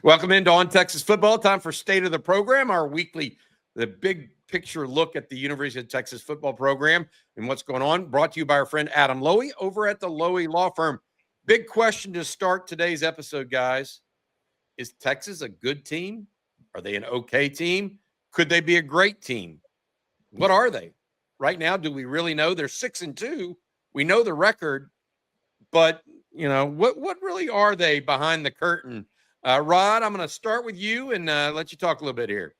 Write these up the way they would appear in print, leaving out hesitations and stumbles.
Welcome into On Texas Football. Time for State of the Program, our the big picture look at the University of Texas football program and what's going on. Brought to you by our friend Adam Lowy over at the Lowy Law Firm. Big question to start today's episode, guys. Is Texas a good team? Are they an okay team? Could they be a great team? What are they? Right now, do we really know? They're 6-2. We know the record, but, what really are they behind the curtain? Rod, I'm going to start with you and let you talk a little bit here.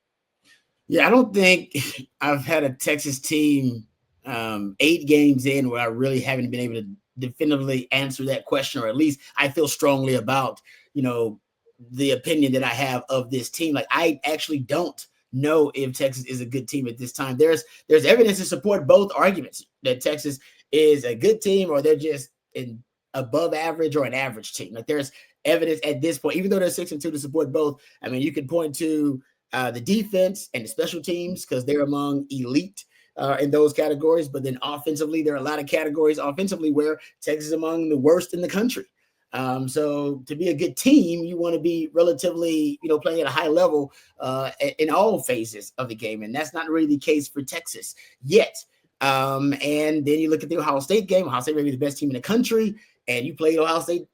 Yeah, I don't think I've had a Texas team 8 games in where I really haven't been able to definitively answer that question, or at least I feel strongly about, the opinion that I have of this team. Like, I actually don't know if Texas is a good team at this time. There's evidence to support both arguments that Texas is a good team or they're just an above average or an average team. Like, there's evidence at this point, even though they're 6-2, to support both. I mean, you can point to the defense and the special teams because they're among elite in those categories. But then offensively, there are a lot of categories offensively where Texas is among the worst in the country. So to be a good team, you want to be relatively, playing at a high level in all phases of the game. And that's not really the case for Texas yet. And then you look at the Ohio State game. Ohio State may be the best team in the country. And you played Ohio State,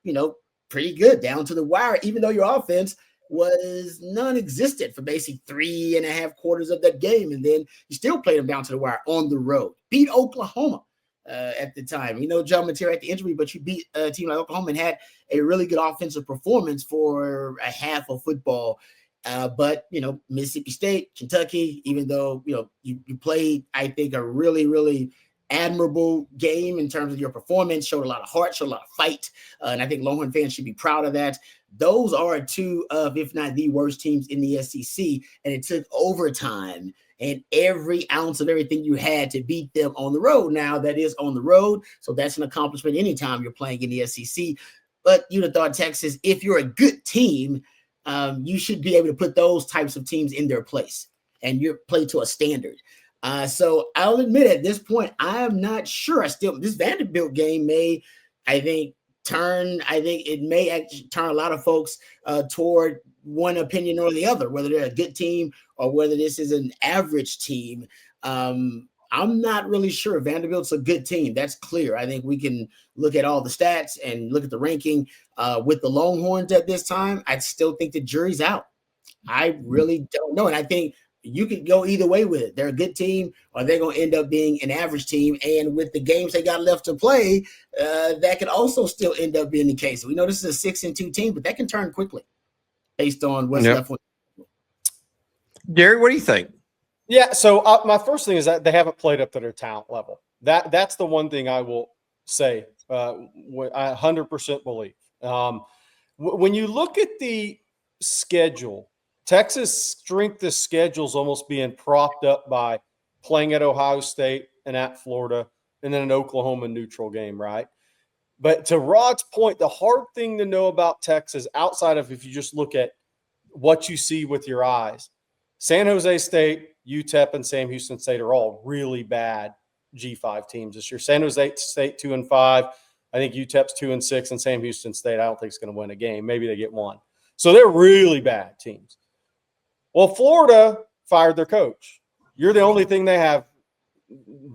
pretty good down to the wire, even though your offense was non-existent for basically 3.5 quarters of that game. And then you still played them down to the wire on the road. Beat Oklahoma at the time. John Mateer had the injury, but you beat a team like Oklahoma and had a really good offensive performance for a half of football. But Mississippi State, Kentucky, even though, you played, I think, a really, really admirable game in terms of your performance, showed a lot of heart, showed a lot of fight. And I think Longhorn fans should be proud of that. Those are 2 of, if not the worst teams in the SEC. And it took overtime and every ounce of everything you had to beat them on the road. Now, that is on the road, so that's an accomplishment anytime you're playing in the SEC. But you'd have thought Texas, if you're a good team, you should be able to put those types of teams in their place and you play to a standard. So I'll admit at this point, I am not sure. This Vanderbilt game may actually turn a lot of folks toward one opinion or the other, whether they're a good team or whether this is an average team. I'm not really sure. Vanderbilt's a good team. That's clear. I think we can look at all the stats and look at the ranking with the Longhorns at this time. I still think the jury's out. I really don't know. And I think you could go either way with it. They're a good team or they're going to end up being an average team. And with the games they got left to play, that could also still end up being the case. We know this is a 6-2 team, but that can turn quickly based on what's left. Gary, what do you think? Yeah, so my first thing is that they haven't played up to their talent level. That's the one thing I will say. I 100% believe. When you look at the schedule, Texas' strength of schedule is almost being propped up by playing at Ohio State and at Florida and then an Oklahoma neutral game, right? But to Rod's point, the hard thing to know about Texas, outside of if you just look at what you see with your eyes, San Jose State, UTEP, and Sam Houston State are all really bad G5 teams this year. San Jose State 2-5. I think UTEP's 2-6, and Sam Houston State, I don't think is going to win a game. Maybe they get one. So they're really bad teams. Well, Florida fired their coach. You're the only thing they have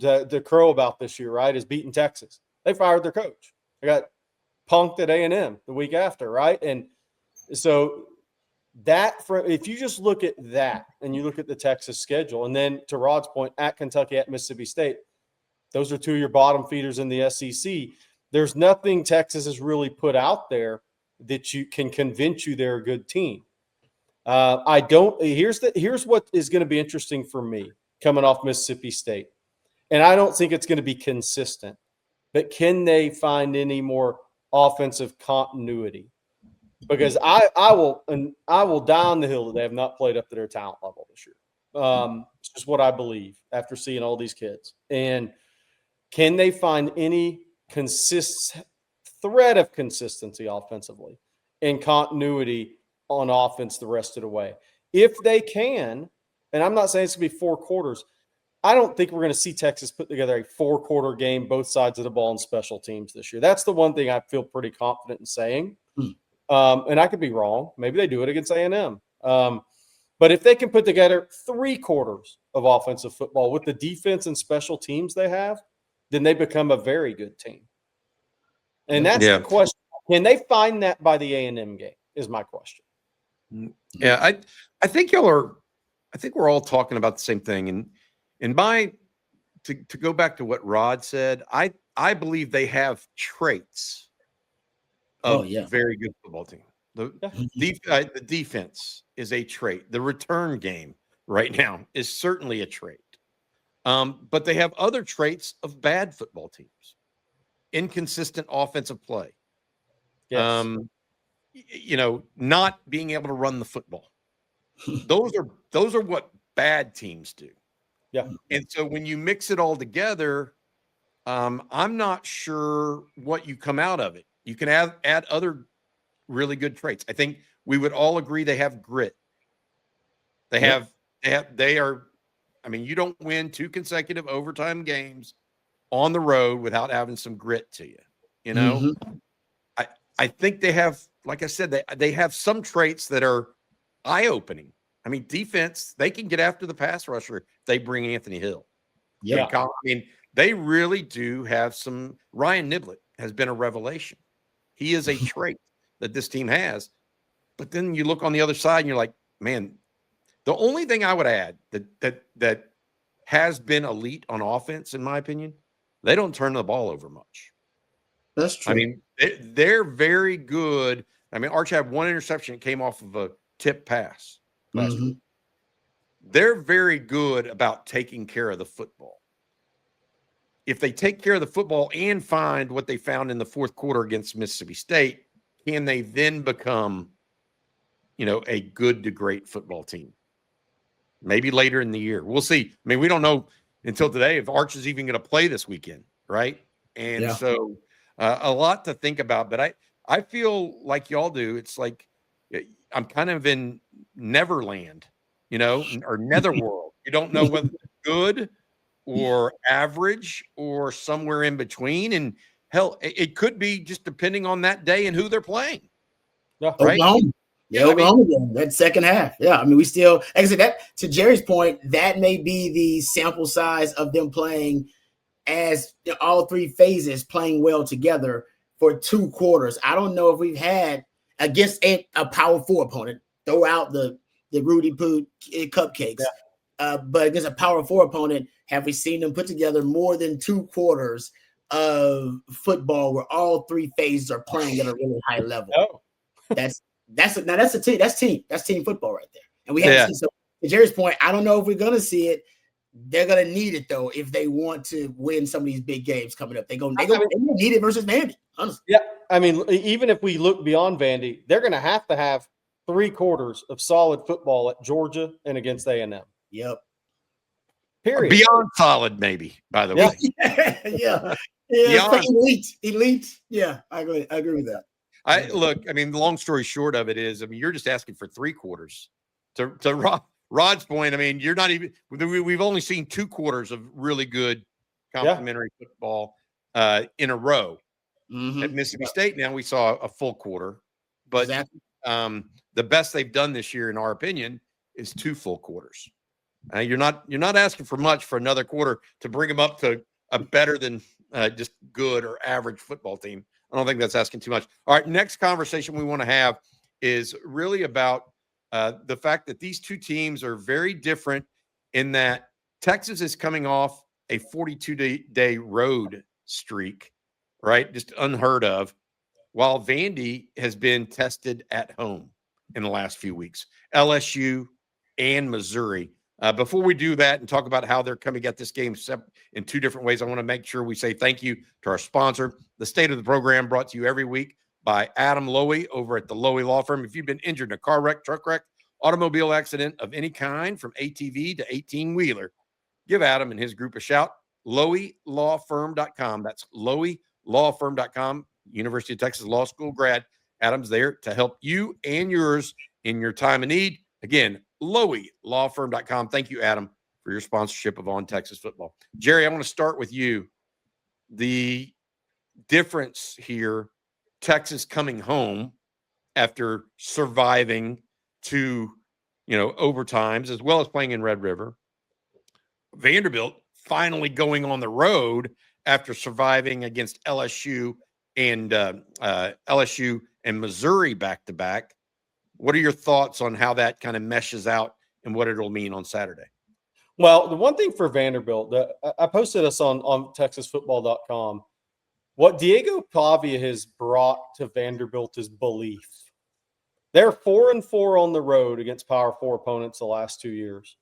to crow about this year, right, is beating Texas. They fired their coach. They got punked at A&M the week after, right? And so if you just look at that and you look at the Texas schedule, and then to Rod's point, at Kentucky, at Mississippi State, those are 2 of your bottom feeders in the SEC. There's nothing Texas has really put out there that you can convince you they're a good team. Here's what is going to be interesting for me coming off Mississippi State. And I don't think it's going to be consistent, but can they find any more offensive continuity? Because I will die on the hill that they have not played up to their talent level this year. It's just what I believe after seeing all these kids. And can they find any thread of consistency offensively and continuity on offense the rest of the way? If they can, and I'm not saying it's going to be 4 quarters, I don't think we're going to see Texas put together a 4-quarter game, both sides of the ball, in special teams this year. That's the one thing I feel pretty confident in saying. And I could be wrong. Maybe they do it against A&M. But if they can put together 3 quarters of offensive football with the defense and special teams they have, then they become a very good team. And that's the question. Can they find that by the A&M game is my question. Yeah, I think we're all talking about the same thing. And to go back to what Rod said, I believe they have traits of very good football team. The defense is a trait. The return game right now is certainly a trait. But they have other traits of bad football teams. Inconsistent offensive play. Yes. Not being able to run the football. Those are what bad teams do. Yeah. And so when you mix it all together, I'm not sure what you come out of it. You can add other really good traits. I think we would all agree they have grit. They are. I mean, you don't win 2 consecutive overtime games on the road without having some grit to you. You know, I think they have, like I said, they have some traits that are eye-opening. I mean, defense, they can get after the pass rusher if they bring Anthony Hill. Yeah. I mean, they really do have some. Ryan Niblett has been a revelation. He is a trait that this team has. But then you look on the other side and you're like, man, the only thing I would add that has been elite on offense, in my opinion, they don't turn the ball over much. That's true. I mean, they're very good. I mean, Arch had 1 interception that came off of a tip pass last week. They're very good about taking care of the football. If they take care of the football and find what they found in the 4th quarter against Mississippi State, can they then become, a good to great football team? Maybe later in the year. We'll see. I mean, we don't know until today if Arch is even going to play this weekend, right? And so a lot to think about. But I feel like y'all do. It's like I'm kind of in Neverland, or Netherworld. You don't know whether it's good or average or somewhere in between. And hell, it could be just depending on that day and who they're playing. Yeah. Right? Oklahoma game, that second half. Yeah. I mean, we still, like I said, that to Jerry's point, that may be the sample size of them playing as all 3 phases playing well together for 2 quarters. I don't know if we've had against a Power 4 opponent, throw out the Rudy Poo cupcakes. But against a Power 4 opponent, have we seen them put together more than 2 quarters of football where all 3 phases are playing at a really high level? No. That's a team. That's team football right there. And we haven't seen. So to Jerry's point, I don't know if we're gonna see it. They're gonna need it though if they want to win some of these big games coming up. They need it versus Vandy. Honestly. Yeah, I mean, even if we look beyond Vandy, they're going to have 3 quarters of solid football at Georgia and against A&M. Yep. Period. Beyond solid, maybe. By the way. Yeah. Elite. Yeah, I agree with that. I mean, the long story short of it is, I mean, you're just asking for 3 quarters. To Rod's point, I mean, you're not even. We've only seen 2 quarters of really good complimentary football in a row. At Mississippi State, now we saw a full quarter, but the best they've done this year, in our opinion, is 2 full quarters. You're not asking for much for another quarter to bring them up to a better than just good or average football team. I don't think that's asking too much. All right, next conversation we want to have is really about the fact that these 2 teams are very different in that Texas is coming off a 42-day road streak, right? Just unheard of, while Vandy has been tested at home in the last few weeks, LSU and Missouri. Before we do that and talk about how they're coming at this game in 2 different ways, I want to make sure we say thank you to our sponsor. The State of the Program brought to you every week by Adam Lowy over at the Lowy Law Firm. If you've been injured in a car wreck, truck wreck, automobile accident of any kind, from ATV to 18-wheeler, give Adam and his group a shout. LowyLawFirm.com. That's LowyLawFirm.com. University of Texas Law School grad. Adam's there to help you and yours in your time of need. Again, LowyLawFirm.com. Thank you, Adam, for your sponsorship of On Texas Football. Jerry, I want to start with you. The difference here, Texas coming home after surviving two, overtimes, as well as playing in Red River. Vanderbilt finally going on the road after surviving against LSU and Missouri back to back. What are your thoughts on how that kind of meshes out and what it'll mean on Saturday? Well, the one thing for Vanderbilt, I posted this on ontexasfootball.com. What Diego Pavia has brought to Vanderbilt is belief. They're 4-4 on the road against Power 4 opponents the last 2 years.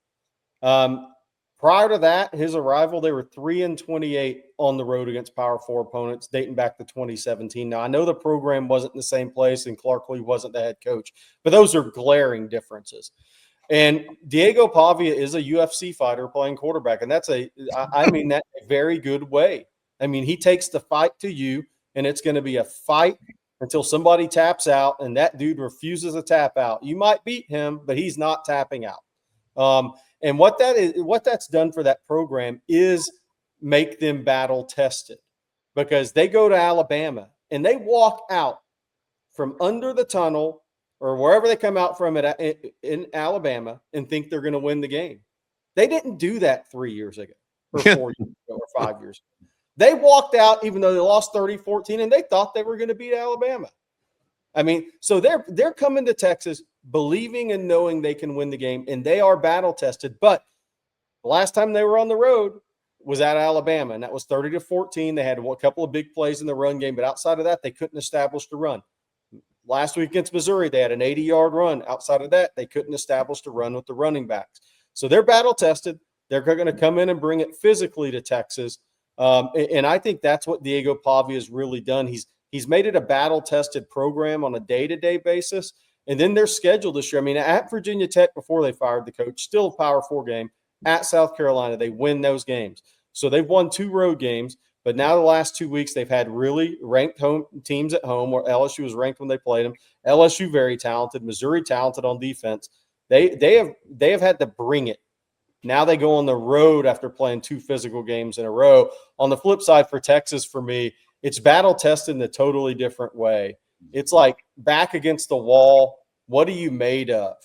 Prior to that, his arrival, they were 3-28 on the road against Power 4 opponents dating back to 2017. Now, I know the program wasn't in the same place and Clark Lee wasn't the head coach, but those are glaring differences. And Diego Pavia is a UFC fighter playing quarterback, and that's I mean that a very good way. I mean, he takes the fight to you, and it's going to be a fight until somebody taps out, and that dude refuses to tap out. You might beat him, but he's not tapping out. And what that's done for that program is make them battle tested, because they go to Alabama and they walk out from under the tunnel or wherever they come out from in Alabama and think they're going to win the game. They didn't do that 3 years ago or 4 years ago or 5 years ago. They walked out even though they lost 30-14 and they thought they were going to beat Alabama. I mean, so they're coming to Texas believing and knowing they can win the game, and they are battle tested. But the last time they were on the road was at Alabama, and that was 30-14. They had a couple of big plays in the run game, but outside of that, they couldn't establish the run. Last week against Missouri, they had an 80-yard run. Outside of that, they couldn't establish the run with the running backs. So they're battle tested. They're going to come in and bring it physically to Texas. And I think that's what Diego Pavia has really done. He's made it a battle-tested program on a day-to-day basis. And then their schedule this year, I mean, at Virginia Tech before they fired the coach, still a Power 4 game. At South Carolina, they win those games. So they've won 2 road games. But now the last 2 weeks, they've had really ranked home teams at home, where LSU was ranked when they played them. LSU very talented, Missouri talented on defense. They have had to bring it. Now they go on the road after playing 2 physical games in a row. On the flip side for Texas, for me, it's battle tested in a totally different way. It's like back against the wall. What are you made of?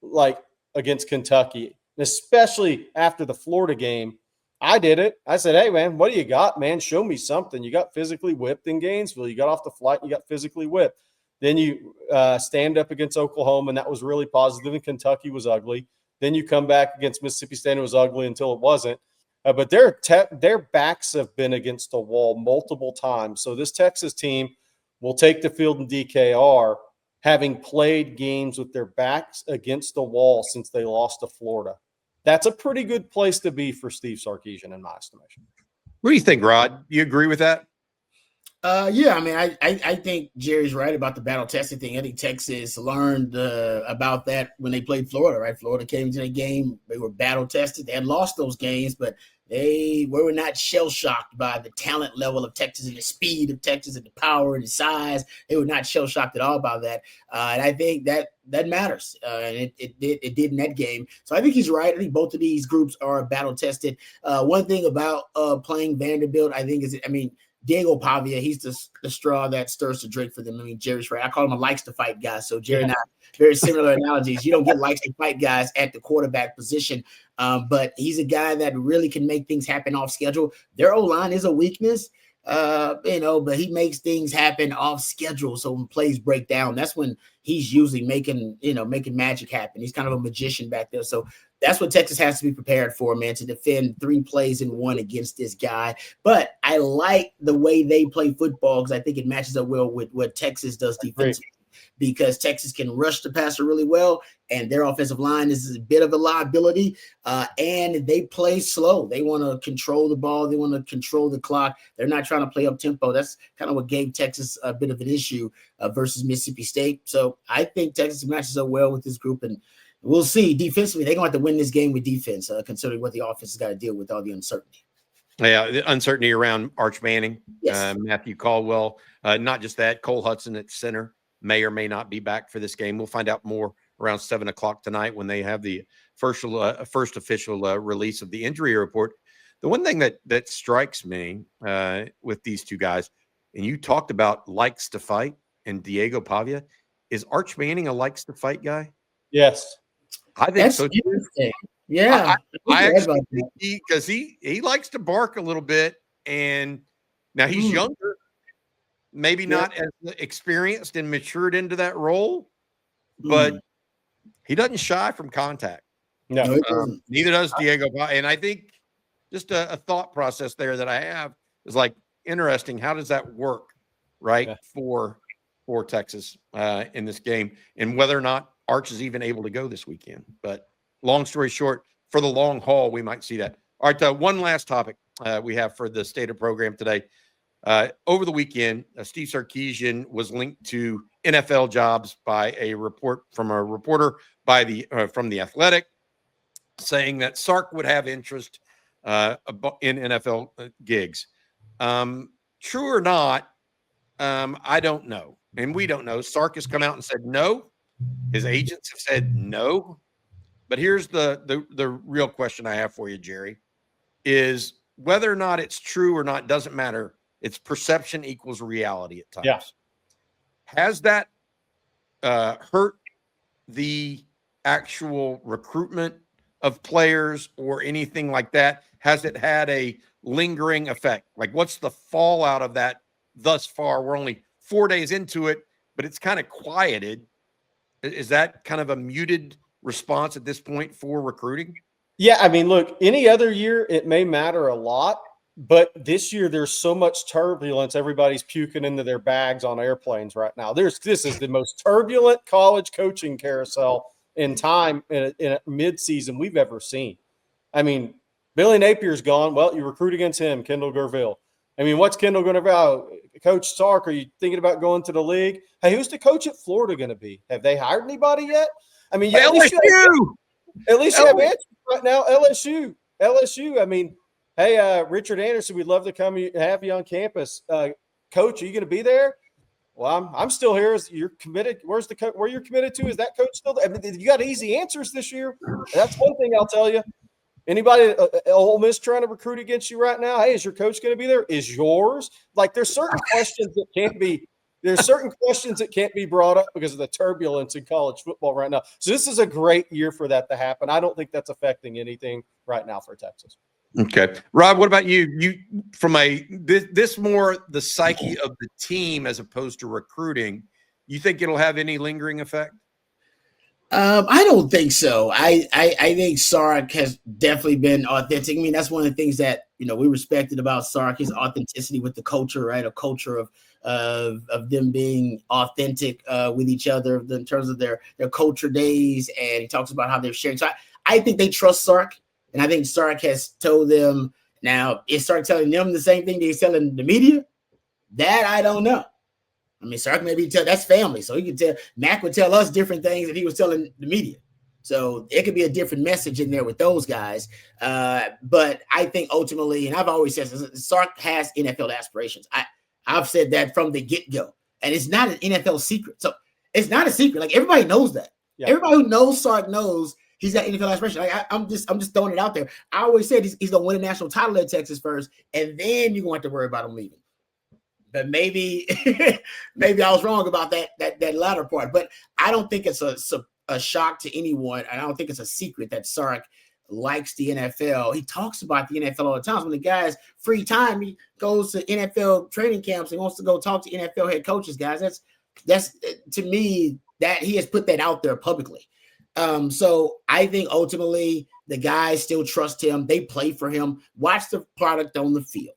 Like against Kentucky, especially after the Florida game. I did it. I said, hey, man, what do you got, man? Show me something. You got physically whipped in Gainesville. You got off the flight and you got physically whipped. Then you stand up against Oklahoma, and that was really positive, and Kentucky was ugly. Then you come back against Mississippi State, and it was ugly until it wasn't. But their backs have been against the wall multiple times. So this Texas team will take the field in DKR, having played games with their backs against the wall since they lost to Florida. That's a pretty good place to be for Steve Sarkisian, in my estimation. What do you think, Rod? You agree with that? Yeah, I mean, I think Jerry's right about the battle testing thing. I think Texas learned about that when they played Florida, right? Florida came into the game. They were battle tested. They had lost those games, but they were not shell-shocked by the talent level of Texas and the speed of Texas and the power and the size. They were not shell-shocked at all by that. And I think that matters. And it did in that game. So I think he's right. I think both of these groups are battle-tested. One thing about playing Vanderbilt, I think, is, Diego Pavia, he's the straw that stirs the drink for them. I mean, Jerry's right. I call him a likes to fight guy. So Jerry and I, very similar analogies. You don't get likes to fight guys at the quarterback position, but he's a guy that really can make things happen off schedule. Their O-line is a weakness, but he makes things happen off schedule. So when plays break down, that's when he's usually making magic happen. He's kind of a magician back there. So that's what Texas has to be prepared for, man, to defend 3 plays in 1 against this guy. But I like the way they play football, because I think it matches up well with what Texas does defensively, because Texas can rush the passer really well, and their offensive line is a bit of a liability, and they play slow. They want to control the ball. They want to control the clock. They're not trying to play up tempo. That's kind of what gave Texas a bit of an issue versus Mississippi State. So I think Texas matches up well with this group, and we'll see. Defensively, they're going to have to win this game with defense, considering what the offense has got to deal with, all the uncertainty. Yeah, the uncertainty around Arch Manning, Yes. Matthew Caldwell, not just that, Cole Hudson at center may or may not be back for this game. We'll find out more around 7 o'clock tonight when they have the first official release of the injury report. The one thing that strikes me with these two guys, and you talked about likes to fight and Diego Pavia, is Arch Manning a likes to fight guy? Yes. I think That's so too. interesting. Yeah. I actually think because he likes to bark a little bit, and now he's younger, maybe not as experienced and matured into that role, but he doesn't shy from contact. No, neither does Diego. And I think just a thought process there that I have is like interesting. How does that work, right, for Texas in this game, and whether or not Arch is even able to go this weekend? But long story short, for the long haul, we might see that. All right, one last topic we have for the state of program today. Over the weekend, Steve Sarkisian was linked to NFL jobs by a reporter by from the Athletic, saying that Sark would have interest in NFL gigs. True or not, I don't know, and we don't know. Sark has come out and said no. His agents have said no. But here's the real question I have for you, Jerry, is whether or not it's true or not doesn't matter. It's perception equals reality at times. Yeah. Has that hurt the actual recruitment of players or anything like that? Has it had a lingering effect? Like, what's the fallout of that thus far? We're only 4 days into it, but it's kind of quieted. Is that kind of a muted response at this point for recruiting? Yeah, I mean, look, any other year it may matter a lot, but this year there's so much turbulence. Everybody's puking into their bags on airplanes right now. This is the most turbulent college coaching carousel in time in a mid-season we've ever seen. I mean, Billy Napier's gone. Well, you recruit against him, Kendall Gerville. I mean, what's Kendall going to be? Coach Sark, are you thinking about going to the league? Hey, who's the coach at Florida going to be? Have they hired anybody yet? I mean, yeah, at least you have answers right now. LSU. I mean, hey, Richard Anderson, we'd love to come have you on campus. Coach, are you going to be there? Well, I'm still here. You're committed. Where's the where you're committed to? Is that coach still there? I mean, you got easy answers this year. That's one thing I'll tell you. Anybody Ole Miss trying to recruit against you right now? Hey, is your coach going to be there? Is yours? Like, there's certain questions that can't be. There's certain questions that can't be brought up because of the turbulence in college football right now. So this is a great year for that to happen. I don't think that's affecting anything right now for Texas. Okay. Rob, what about you? You from this more the psyche of the team as opposed to recruiting, you think it'll have any lingering effect? I don't think so. I think Sark has definitely been authentic. I mean, that's one of the things that, we respected about Sark, his authenticity with the culture, right? A culture of them being authentic with each other in terms of their culture days. And he talks about how they're sharing. So I think they trust Sark. And I think Sark has told them. Now, is Sark telling them the same thing that he's telling the media? That I don't know. I mean, Sark maybe that's family. So he could tell, Mac would tell us different things that he was telling the media. So it could be a different message in there with those guys. But I think ultimately, and I've always said, Sark has NFL aspirations. I've said that from the get-go. And it's not an NFL secret. So it's not a secret. Like, everybody knows that. Yeah. Everybody who knows Sark knows he's got NFL aspirations. Like, I'm just throwing it out there. I always said he's going to win a national title at Texas first, and then you're going to have to worry about him leaving. But maybe I was wrong about that latter part. But I don't think it's a shock to anyone. And I don't think it's a secret that Sark likes the NFL. He talks about the NFL all the time. When the guy's free time, he goes to NFL training camps and wants to go talk to NFL head coaches, guys. That's to me, that he has put that out there publicly. So I think ultimately the guys still trust him. They play for him. Watch the product on the field.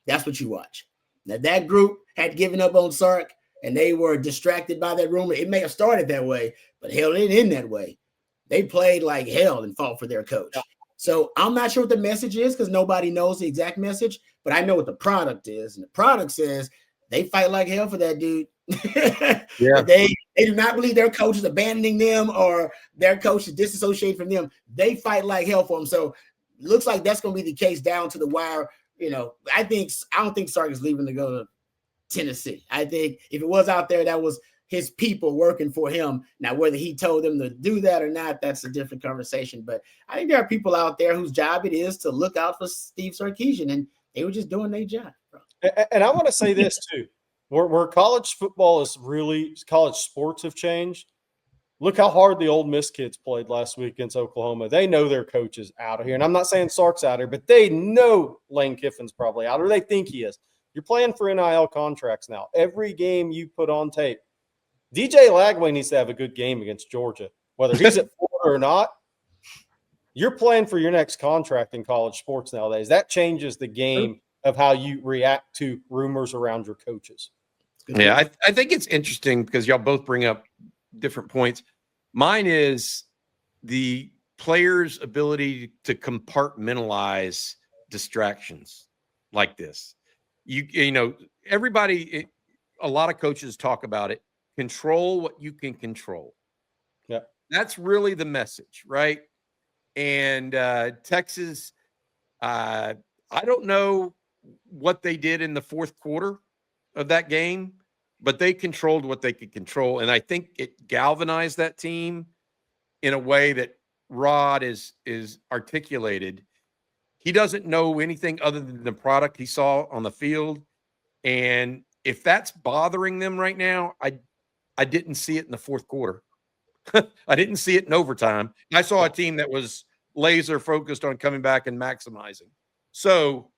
That's what you watch. Now, that group had given up on Sark, and they were distracted by that rumor. It may have started that way, but hell, it didn't end that way. They played like hell and fought for their coach. So I'm not sure what the message is because nobody knows the exact message, but I know what the product is. And the product says they fight like hell for that dude. Yeah. They do not believe their coach is abandoning them or their coach is disassociated from them. They fight like hell for them. So it looks like that's going to be the case down to the wire. I don't think Sark is leaving to go to Tennessee. I think if it was out there, that was his people working for him. Now, whether he told them to do that or not, that's a different conversation. But I think there are people out there whose job it is to look out for Steve Sarkisian, and they were just doing their job. And I want to say this too. where college football is really college sports have changed. Look how hard the Ole Miss kids played last week against Oklahoma. They know their coach is out of here. And I'm not saying Sark's out of here, but they know Lane Kiffin's probably out, or they think he is. You're playing for NIL contracts now. Every game you put on tape. DJ Lagway needs to have a good game against Georgia. Whether he's at Florida or not, you're playing for your next contract in college sports nowadays. That changes the game of how you react to rumors around your coaches. Yeah, I think it's interesting because y'all both bring up different points. Mine is the player's ability to compartmentalize distractions like this. You know, everybody, a lot of coaches talk about it. Control what you can control. Yeah, that's really the message, right? And Texas, I don't know what they did in the fourth quarter of that game, but they controlled what they could control. And I think it galvanized that team in a way that Rod is articulated. He doesn't know anything other than the product he saw on the field. And if that's bothering them right now, I didn't see it in the fourth quarter. I didn't see it in overtime. I saw a team that was laser focused on coming back and maximizing. So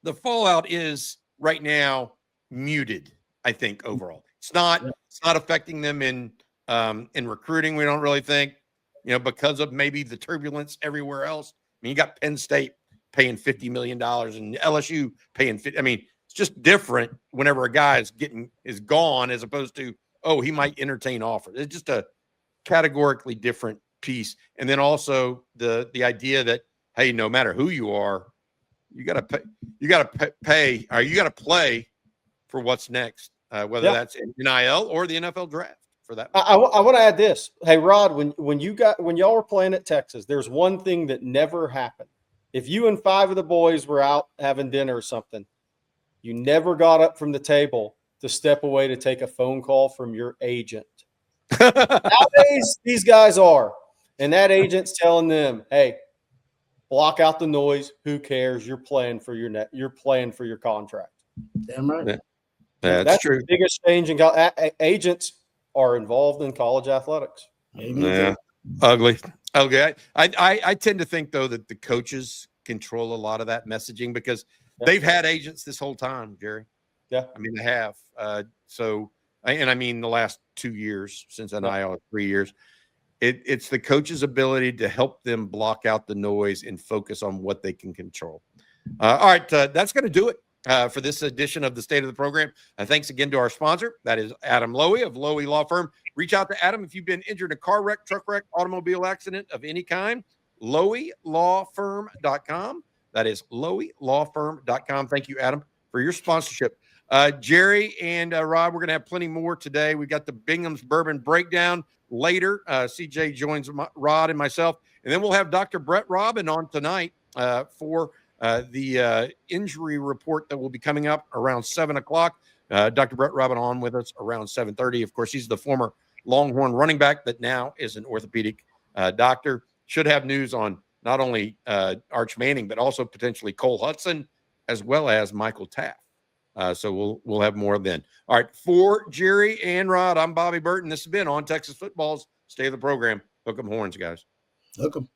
the fallout is right now muted, I think, overall. It's not affecting them in recruiting, we don't really think, because of maybe the turbulence everywhere else. I mean, you got Penn State paying $50 million and LSU paying $50. I mean, it's just different whenever a guy is gone as opposed to, oh, he might entertain offers. It's just a categorically different piece. And then also the idea that, hey, no matter who you are, you got to pay, or you got to play for what's next, whether that's in NIL or the NFL draft for that. I want to add this. Hey, Rod, when y'all were playing at Texas, there's one thing that never happened. If you and 5 of the boys were out having dinner or something, you never got up from the table to step away to take a phone call from your agent. Nowadays, these guys are. And that agent's telling them, hey, block out the noise. Who cares? You're playing for your net. You're playing for your contract. Damn right. Yeah. That's true. The biggest change in agents are involved in college athletics. Yeah. Ugly. I tend to think, though, that the coaches control a lot of that messaging because they've had agents this whole time, Jerry. Yeah. I mean, they have. I mean, the last 2 years since NIL, 3 years, it's the coach's ability to help them block out the noise and focus on what they can control. All right. That's going to do it for this edition of the State of the Program. Thanks again to our sponsor. That is Adam Lowy of Lowy Law Firm. Reach out to Adam if you've been injured in a car wreck, truck wreck, automobile accident of any kind. LowyLawFirm.com. That is LowyLawFirm.com. Thank you, Adam, for your sponsorship. Jerry and Rob, we're going to have plenty more today. We got the Bingham's Bourbon Breakdown later. CJ joins Rod and myself. And then we'll have Dr. Brett Robin on tonight for the injury report that will be coming up around 7 o'clock. Dr. Brett Robin on with us around 7:30. Of course, he's the former Longhorn running back that now is an orthopedic doctor. Should have news on not only Arch Manning, but also potentially Cole Hudson, as well as Michael Taft. So we'll have more then. All right, for Jerry and Rod, I'm Bobby Burton. This has been On Texas Football's State of the Program. Hook 'em horns, guys. Hook 'em.